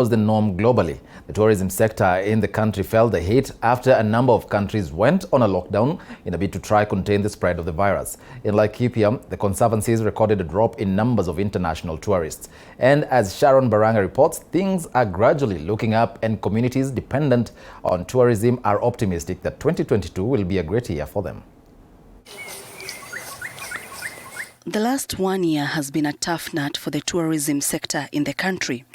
was the norm globally. The tourism sector in the country felt the hit after a number of countries went on a lockdown in a bid to try contain the spread of the virus. In Laikipia, the conservancies recorded a drop in numbers of international tourists. And as Sharon Baranga reports, things are gradually looking up and communities dependent on tourism are optimistic that 2022 will be a great year for them. The last 1 year has been a tough nut for the tourism sector in the country.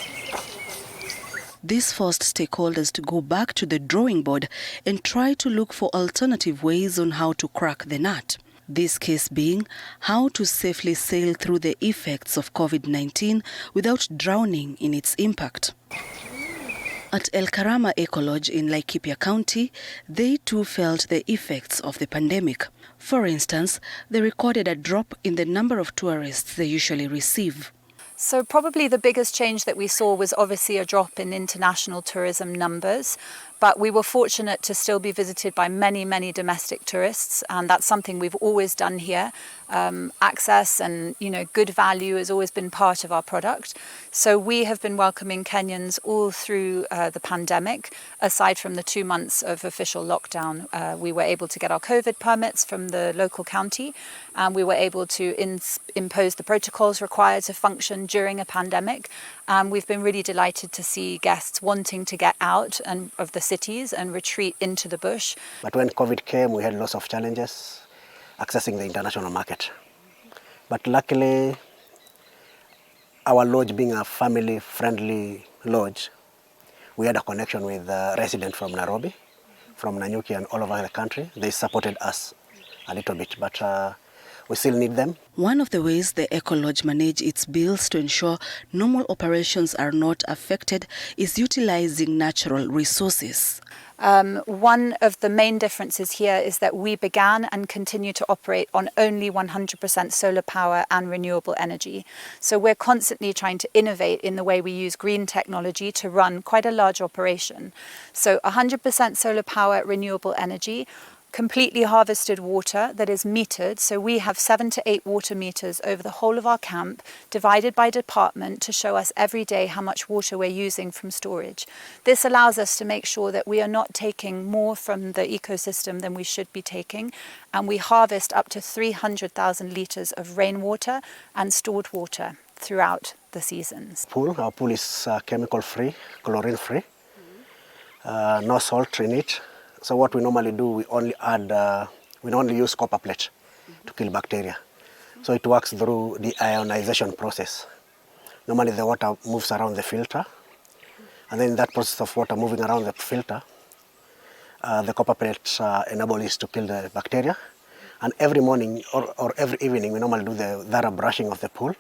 This forced stakeholders to go back to the drawing board and try to look for alternative ways on how to crack the nut. This case being how to safely sail through the effects of COVID-19 without drowning in its impact. At El Karama Eco Lodge in Laikipia County, they too felt the effects of the pandemic. For instance, they recorded a drop in the number of tourists they usually receive. So probably the biggest change that we saw was obviously a drop in international tourism numbers, but we were fortunate to still be visited by many, many domestic tourists, and that's something we've always done here. Access and good value has always been part of our product. So we have been welcoming Kenyans all through the pandemic. Aside from the 2 months of official lockdown, we were able to get our COVID permits from the local county, and we were able to impose the protocols required to function during a pandemic. We've been really delighted to see guests wanting to get out of the cities and retreat into the bush. But when COVID came, we had lots of challenges accessing the international market. But luckily, our lodge being a family-friendly lodge, we had a connection with residents from Nairobi, from Nanyuki and all over the country. They supported us a little bit, but we still need them. One of the ways the Eco Lodge manage its bills to ensure normal operations are not affected is utilizing natural resources. One of the main differences here is that we began and continue to operate on only 100% solar power and renewable energy. So we're constantly trying to innovate in the way we use green technology to run quite a large operation. So 100% solar power, renewable energy, completely harvested water that is metered. So we have 7 to 8 water meters over the whole of our camp, divided by department, to show us every day how much water we're using from storage. This allows us to make sure that we are not taking more from the ecosystem than we should be taking, and we harvest up to 300,000 litres of rainwater and stored water throughout the seasons. Our pool is chemical-free, chlorine-free, no salt in it. So what we normally do, we only use copper plate to kill bacteria. So it works through the ionization process. Normally the water moves around the filter, and then in that process of water moving around the filter, the copper plate enables us to kill the bacteria. And every morning or every evening, we normally do the thorough brushing of the pool.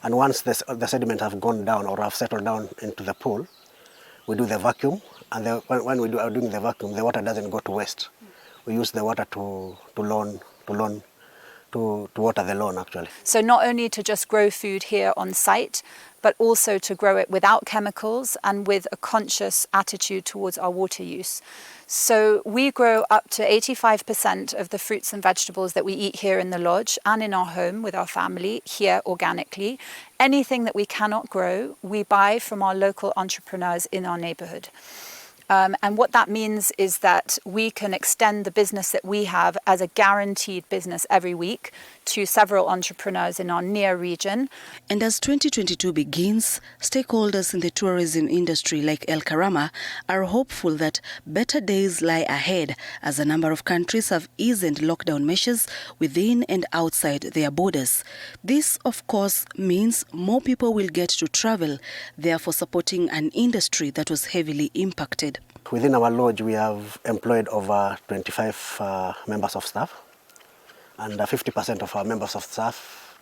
And once the sediment have gone down or have settled down into the pool, we do the vacuum, and when we are doing the vacuum, the water doesn't go to waste. We use the water to water the lawn, actually. So not only to just grow food here on site, but also to grow it without chemicals and with a conscious attitude towards our water use. So we grow up to 85% of the fruits and vegetables that we eat here in the lodge and in our home with our family here organically. Anything that we cannot grow, we buy from our local entrepreneurs in our neighborhood. And what that means is that we can extend the business that we have as a guaranteed business every week to several entrepreneurs in our near region. And as 2022 begins, stakeholders in the tourism industry like El Karama are hopeful that better days lie ahead as a number of countries have eased lockdown measures within and outside their borders. This, of course, means more people will get to travel, therefore supporting an industry that was heavily impacted. Within our lodge, we have employed over 25 members of staff, and 50% of our members of staff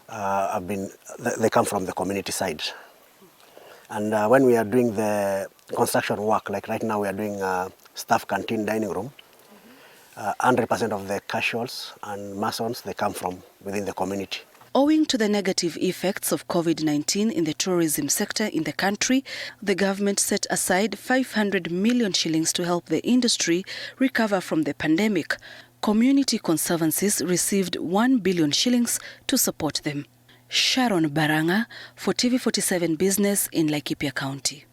they come from the community side. And when we are doing the construction work, like right now we are doing staff canteen dining room, 100% of the casuals and masons, they come from within the community. Owing to the negative effects of COVID-19 in the tourism sector in the country, the government set aside 500 million shillings to help the industry recover from the pandemic. Community conservancies received 1 billion shillings to support them. Sharon Baranga for TV47 Business in Laikipia County.